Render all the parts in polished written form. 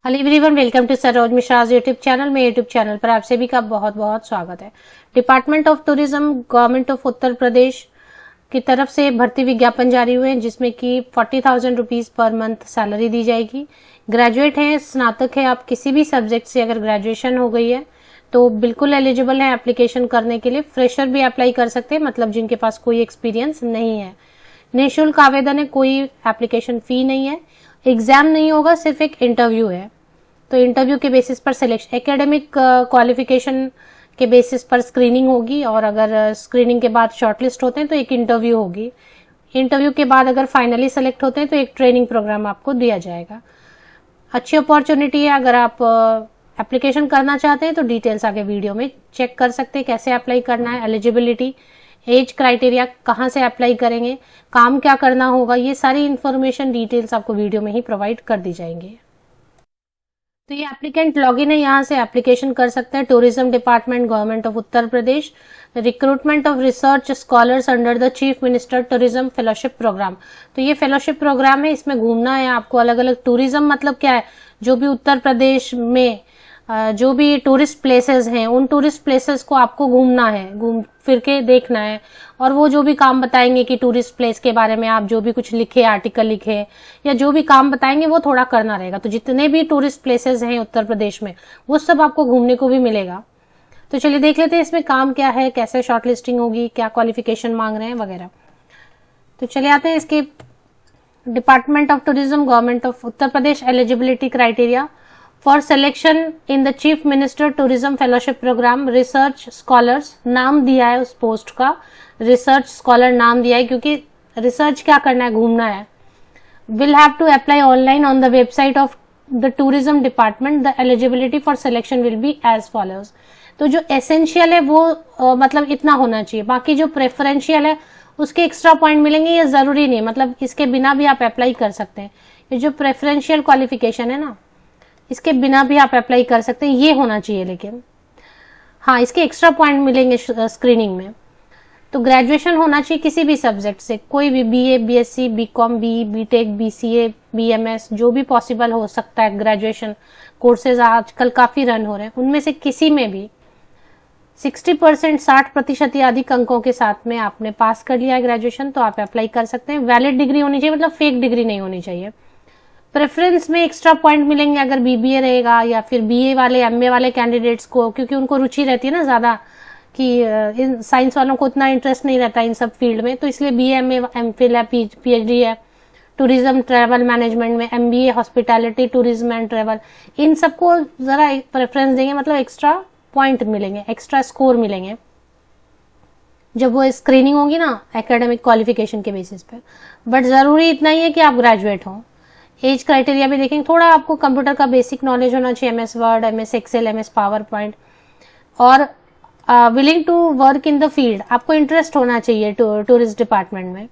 Hello everyone, welcome to Saroj Mishra's YouTube channel. मेरे YouTube channel पर आप सभी का बहुत बहुत स्वागत है। Department of tourism government of Uttar Pradesh की तरफ से भर्ती विज्ञापन जारी हुए हैं, जिसमें कि 40,000 रुपीज पर मंथ सैलरी दी जाएगी। ग्रेजुएट हैं, स्नातक है, आप किसी भी सब्जेक्ट से अगर ग्रेजुएशन हो गई है तो बिल्कुल एलिजिबल है एप्लीकेशन करने के लिए। फ्रेशर भी अप्लाई कर सकते हैं, मतलब जिनके पास कोई एक्सपीरियंस नहीं है। निःशुल्क आवेदन है, कोई एप्लीकेशन फी नहीं है, एग्जाम नहीं होगा, सिर्फ एक इंटरव्यू है। तो इंटरव्यू के बेसिस पर सिलेक्शन, एकेडमिक क्वालिफिकेशन के बेसिस पर स्क्रीनिंग होगी, और अगर स्क्रीनिंग के बाद शॉर्टलिस्ट होते हैं तो एक इंटरव्यू होगी। इंटरव्यू के बाद अगर फाइनली सेलेक्ट होते हैं तो एक ट्रेनिंग प्रोग्राम आपको दिया जाएगा। अच्छी अपॉर्चुनिटी है। अगर आप एप्लीकेशन करना चाहते हैं तो डिटेल्स आगे वीडियो में चेक कर सकते हैं, कैसे अप्लाई करना है, एलिजिबिलिटी, एज क्राइटेरिया, कहाँ से अप्लाई करेंगे, काम क्या करना होगा, ये सारी इंफॉर्मेशन डिटेल्स आपको वीडियो में ही प्रोवाइड कर दी जाएंगे। तो ये एप्लीकेंट लॉगिन है, यहाँ से एप्लीकेशन कर सकते हैं। Tourism department government of Uttar Pradesh, recruitment of research scholars under the chief minister tourism fellowship programme. तो ये फेलोशिप प्रोग्राम है, इसमें घूमना है आपको अलग अलग। टूरिज्म मतलब क्या है, जो भी उत्तर प्रदेश में जो भी टूरिस्ट प्लेसेस हैं उन टूरिस्ट प्लेसेस को आपको घूमना है, घूम फिर के देखना है। और वो जो भी काम बताएंगे कि टूरिस्ट प्लेस के बारे में आप जो भी कुछ लिखे, आर्टिकल लिखे या जो भी काम बताएंगे वो थोड़ा करना रहेगा। तो जितने भी टूरिस्ट प्लेसेस हैं उत्तर प्रदेश में वो सब आपको घूमने को भी मिलेगा। तो चलिए देख लेते हैं इसमें काम क्या है, कैसे शॉर्ट लिस्टिंग होगी, क्या क्वालिफिकेशन मांग रहे हैं वगैरह। तो चले आते हैं इसके department of tourism government of Uttar Pradesh eligibility criteria for selection in the chief minister tourism fellowship programme research scholars. नाम दिया है उस पोस्ट का, रिसर्च स्कॉलर नाम दिया है, क्योंकि रिसर्च क्या करना है, घूमना है। Will have to apply online on the website of the tourism department. The eligibility for selection will be as follows. तो जो एसेंशियल है वो मतलब इतना होना चाहिए, बाकी जो प्रेफरेंशियल है उसके एक्स्ट्रा पॉइंट मिलेंगे, ये जरूरी नहीं, मतलब इसके बिना भी आप अप्लाई कर सकते हैं। ये जो प्रेफरेंशियल क्वालिफिकेशन है ना, इसके बिना भी आप अप्लाई कर सकते हैं, ये होना चाहिए। लेकिन हाँ, इसके एक्स्ट्रा पॉइंट मिलेंगे स्क्रीनिंग में। तो ग्रेजुएशन होना चाहिए किसी भी सब्जेक्ट से, कोई भी BA, BSc, BCom, BE, BTech, BCA, BMS, जो भी पॉसिबल हो सकता है। ग्रेजुएशन कोर्सेज आजकल काफी रन हो रहे हैं, उनमें से किसी में भी 60%, 60% या अधिक अंकों के साथ में आपने पास कर लिया है ग्रेजुएशन तो आप अप्लाई कर सकते हैं। वैलिड डिग्री होनी चाहिए, मतलब फेक डिग्री नहीं होनी चाहिए। प्रेफरेंस में एक्स्ट्रा पॉइंट मिलेंगे अगर बीबीए रहेगा, या फिर बीए वाले, एमए वाले कैंडिडेट्स को, क्योंकि उनको रुचि रहती है ना ज्यादा, कि इन साइंस वालों को उतना इंटरेस्ट नहीं रहता इन सब फील्ड में। तो इसलिए बीए, एमए, एमफिल है, पीएचडी है टूरिज्म ट्रैवल मैनेजमेंट में, MBA hospitality tourism and travel, इन सबको जरा प्रेफरेंस देंगे, मतलब एक्स्ट्रा पॉइंट मिलेंगे, एक्स्ट्रा स्कोर मिलेंगे जब वो स्क्रीनिंग होगी ना एकेडमिक क्वालिफिकेशन के बेसिस पे। बट जरूरी इतना ही है कि आप ग्रेजुएट हों। एज क्राइटेरिया भी देखेंगे, थोड़ा आपको कंप्यूटर का बेसिक नॉलेज होना चाहिए, MS Word, MS Excel, MS PowerPoint, और willing to work in the field, आपको इंटरेस्ट होना चाहिए टूरिस्ट डिपार्टमेंट में।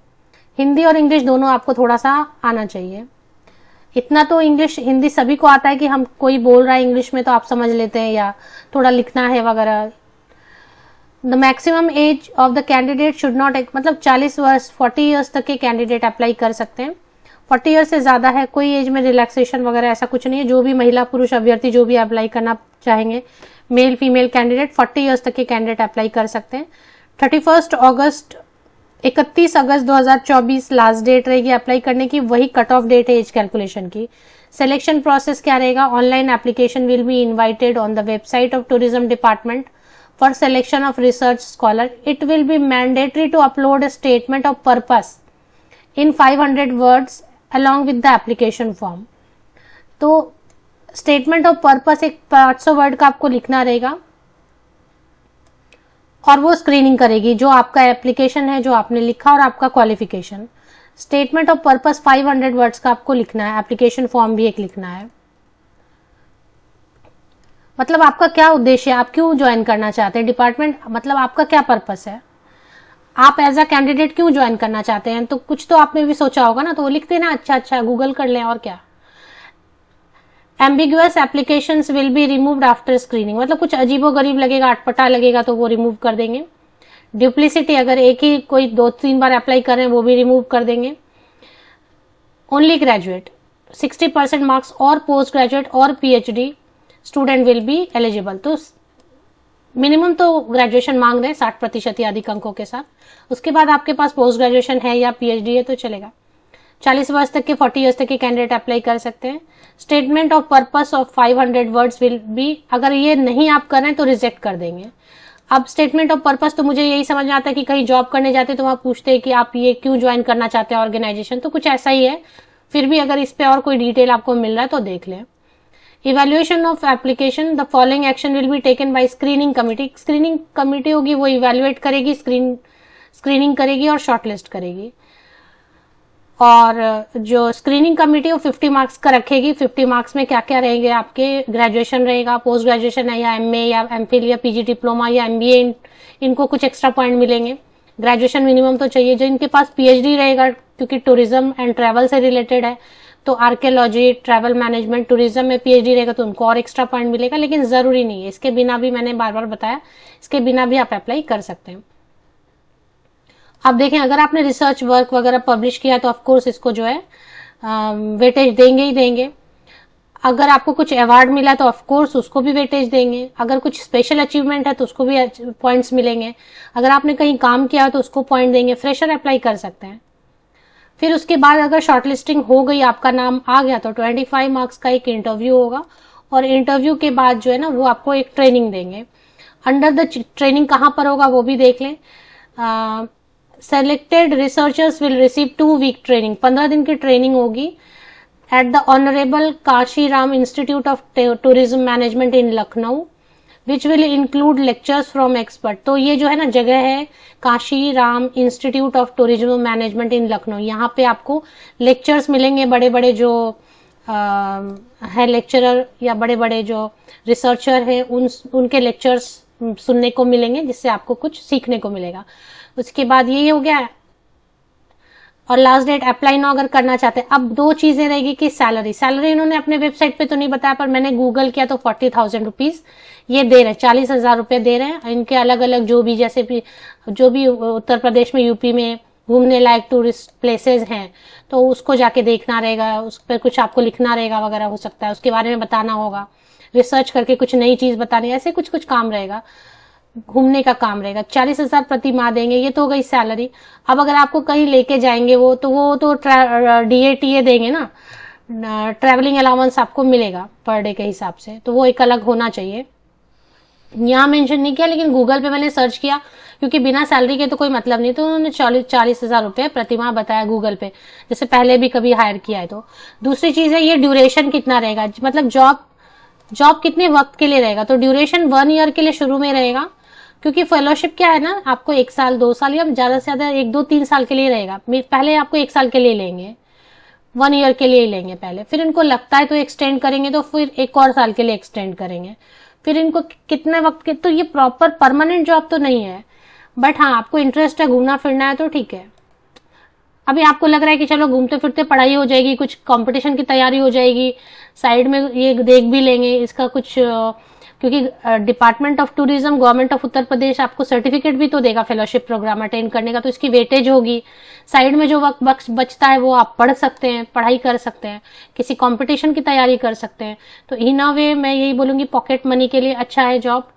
हिंदी और इंग्लिश दोनों आपको थोड़ा सा आना चाहिए। इतना तो इंग्लिश हिंदी सभी को आता है कि हम कोई बोल रहा है इंग्लिश में तो आप समझ लेते हैं, या थोड़ा लिखना है वगैरह। The maximum age of the candidate should not, मतलब 40 वर्ष 40 ईयर्स तक के कैंडिडेट अप्लाई कर सकते हैं। 40 ईयर से ज्यादा है, कोई एज में रिलैक्सेशन वगैरह ऐसा कुछ नहीं है। जो भी महिला पुरुष अभ्यर्थी जो भी अप्लाई करना चाहेंगे, मेल फीमेल कैंडिडेट, 40 ईयर्स तक के कैंडिडेट अप्लाई कर सकते हैं। 31 अगस्त 2024 लास्ट डेट रहेगी अप्लाई करने की, वही कट ऑफ डेट है एज कैलकुलेशन की। सिलेक्शन प्रोसेस क्या रहेगा, online application will be invited on the website of tourism department for selection of research scholar. It will be mandatory to upload a statement of purpose in 500 words along with the application form। तो statement of purpose एक 500 word का आपको लिखना रहेगा, और वो screening करेगी जो आपका एप्लीकेशन है, जो आपने लिखा और आपका qualification. Statement of purpose 500 words का आपको लिखना है, एप्लीकेशन फॉर्म भी एक लिखना है। मतलब आपका क्या उद्देश्य है, आप क्यों ज्वाइन करना चाहते हैं डिपार्टमेंट, मतलब आपका क्या पर्पस है, आप एज अ कैंडिडेट क्यों ज्वाइन करना चाहते हैं। तो कुछ तो आपने भी सोचा होगा ना, तो वो लिख देना, अच्छा गूगल कर लें और क्या। Ambiguous applications will be removed after screening, मतलब कुछ अजीबो गरीब लगेगा, अटपटा लगेगा तो वो रिमूव कर देंगे। ड्यूप्लिसिटी, अगर एक ही कोई 2-3 बार अप्लाई कर रहे हैं वो भी रिमूव कर देंगे। ओनली ग्रेजुएट, 60% मार्क्स और पोस्ट ग्रेजुएट और PhD student will be eligible. तो मिनिमम तो ग्रेजुएशन मांग रहे हैं 60% या अधिक अंकों के साथ। उसके बाद आपके पास पोस्ट ग्रेजुएशन है या पीएचडी है तो चलेगा। 40 वर्ष तक के 40 ईयर्स तक के कैंडिडेट अप्लाई कर सकते हैं। Statement of purpose of 500 words will be, अगर ये नहीं आप कर रहे हैं तो रिजेक्ट कर देंगे। अब स्टेटमेंट ऑफ पर्पस तो मुझे यही समझ में आता है कि कहीं जॉब करने जाते तो वहां पूछते हैं कि आप ये क्यों ज्वाइन करना चाहते हैं ऑर्गेनाइजेशन, तो कुछ ऐसा ही है। फिर भी अगर इस पे और कोई डिटेल आपको मिल रहा है तो देख लें। Evaluation of application, the following action will be taken by screening committee. Screening committee होगी, वो इवेल्युएट करेगी, स्क्रीनिंग करेगी और शॉर्टलिस्ट करेगी। और जो स्क्रीनिंग कमेटी वो 50 मार्क्स का रखेगी। 50 मार्क्स में क्या क्या रहेंगे आपके, ग्रेजुएशन रहेगा, पोस्ट ग्रेजुएशन है या एमए या एमफिल या पीजी डिप्लोमा या एमबीए, इनको कुछ एक्स्ट्रा पॉइंट मिलेंगे। ग्रेजुएशन मिनिमम तो चाहिए। जो इनके पास पीएचडी रहेगा, क्योंकि टूरिज्म एंड ट्रैवल से रिलेटेड है, तो आर्कियोलॉजी, ट्रैवल मैनेजमेंट, टूरिज्म में पीएचडी रहेगा तो उनको और एक्स्ट्रा पॉइंट मिलेगा, लेकिन जरूरी नहीं है। इसके बिना भी, मैंने बार बार बताया, इसके बिना भी आप अप्लाई कर सकते हैं। अब देखें, अगर आपने रिसर्च वर्क वगैरह पब्लिश किया तो ऑफ कोर्स इसको जो है वेटेज देंगे ही देंगे। अगर आपको कुछ अवार्ड मिला तो ऑफ कोर्स उसको भी वेटेज देंगे। अगर कुछ स्पेशल अचीवमेंट है तो उसको भी पॉइंट्स मिलेंगे। अगर आपने कहीं काम किया तो उसको पॉइंट देंगे। फ्रेशर अप्लाई कर सकते हैं। फिर उसके बाद अगर शॉर्टलिस्टिंग हो गई, आपका नाम आ गया, तो 25 मार्क्स का एक इंटरव्यू होगा और इंटरव्यू के बाद जो है ना वो आपको एक ट्रेनिंग देंगे। अंडर द ट्रेनिंग कहां पर होगा वो भी देख लें। Selected researchers will receive 2 week training, 15 दिन की ट्रेनिंग होगी at the honourable Kanshiram institute of tourism management in Lucknow, which will include lectures from expert. तो ये जो है ना जगह है Kanshiram institute of tourism management in Lucknow. यहाँ पे आपको लेक्चर्स मिलेंगे, बड़े बड़े जो है लेक्चरर या बड़े बड़े जो रिसर्चर है उनके लेक्चर्स सुनने को मिलेंगे, जिससे आपको कुछ सीखने को मिलेगा। उसके बाद ये हो गया। और लास्ट डेट अप्लाई नाउ अगर करना चाहते हैं। अब 2 चीजें रहेगी कि सैलरी इन्होंने अपने वेबसाइट पे तो नहीं बताया, पर मैंने गूगल किया तो 40,000 रुपीज ये दे रहे हैं, 40,000 रुपए दे रहे हैं। इनके अलग अलग जो भी, जैसे भी जो भी उत्तर प्रदेश में, यूपी में घूमने लायक टूरिस्ट प्लेसेस हैं तो उसको जाके देखना रहेगा, उस पर कुछ आपको लिखना रहेगा वगैरह, हो सकता है उसके बारे में बताना होगा, रिसर्च करके कुछ नई चीज बतानी, ऐसे कुछ कुछ काम रहेगा, घूमने का काम रहेगा। 40,000 प्रति माह देंगे। ये तो हो गई सैलरी। अब अगर आपको कहीं लेके जाएंगे वो तो डीएटीए देंगे ना, ट्रैवलिंग अलाउंस आपको मिलेगा पर डे के हिसाब से, तो वो एक अलग होना चाहिए। यहाँ मेंशन नहीं किया, लेकिन गूगल पे मैंने सर्च किया क्योंकि बिना सैलरी के तो कोई मतलब नहीं, तो उन्होंने 40,000 रुपए प्रति माह बताया गूगल पे, जैसे पहले भी कभी हायर किया है। तो दूसरी चीज है ये ड्यूरेशन कितना रहेगा, मतलब जॉब कितने वक्त के लिए रहेगा। तो ड्यूरेशन 1 ईयर के लिए शुरू में रहेगा, क्योंकि फेलोशिप क्या है ना, आपको 1 साल 2 साल या ज्यादा से ज्यादा 1 2 3 साल के लिए रहेगा। पहले आपको 1 साल के लिए लेंगे, 1 ईयर के लिए लेंगे पहले, फिर इनको लगता है तो एक्सटेंड करेंगे, तो फिर 1 और साल के लिए एक्सटेंड करेंगे, फिर इनको कितने वक्त के। तो ये प्रॉपर परमानेंट जॉब तो नहीं है, बट हाँ आपको इंटरेस्ट है, घूमना फिरना है तो ठीक है। अभी आपको लग रहा है कि चलो घूमते फिरते पढ़ाई हो जाएगी, कुछ कंपटीशन की तैयारी हो जाएगी, साइड में ये देख भी लेंगे इसका कुछ, क्योंकि department of tourism, government of Uttar Pradesh आपको सर्टिफिकेट भी तो देगा फेलोशिप प्रोग्राम अटेंड करने का, तो इसकी वेटेज होगी। साइड में जो वक्त बचता है वो आप पढ़ सकते हैं, पढ़ाई कर सकते हैं, किसी कंपटीशन की तैयारी कर सकते हैं। तो इन अ वे मैं यही बोलूंगी पॉकेट मनी के लिए अच्छा है जॉब।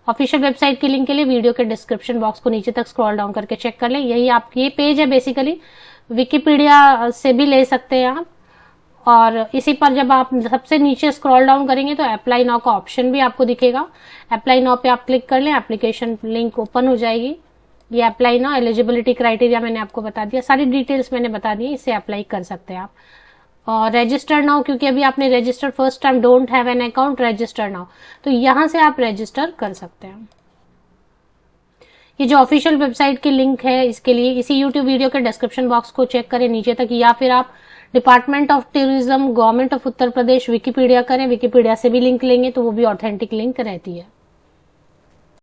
ऑफिशियल वेबसाइट के लिंक के लिए वीडियो के डिस्क्रिप्शन बॉक्स को नीचे तक स्क्रॉल डाउन करके चेक कर लें। यही आप, ये पेज है बेसिकली, विकिपीडिया से भी ले सकते हैं आप। और इसी पर जब आप सबसे नीचे स्क्रॉल डाउन करेंगे तो अप्लाई नाउ का ऑप्शन भी आपको दिखेगा। अप्लाई नाउ पे आप क्लिक कर लें, एप्लीकेशन लिंक ओपन हो जाएगी। ये अप्लाई नाउ, एलिजिबिलिटी क्राइटेरिया मैंने आपको बता दिया, सारी डिटेल्स मैंने बता दी, इससे अप्लाई कर सकते हैं आप। और रजिस्टर नाउ, क्योंकि अभी आपने register first time, don't have an account, register now, तो यहां से आप रजिस्टर कर सकते हैं। ये जो ऑफिशियल वेबसाइट की लिंक है इसके लिए इसी यूट्यूब वीडियो के डिस्क्रिप्शन बॉक्स को चेक करें नीचे तक, या फिर आप department of tourism, government of Uttar Pradesh Wikipedia करें, विकिपीडिया से भी लिंक लेंगे तो वो भी ऑथेंटिक लिंक रहती है।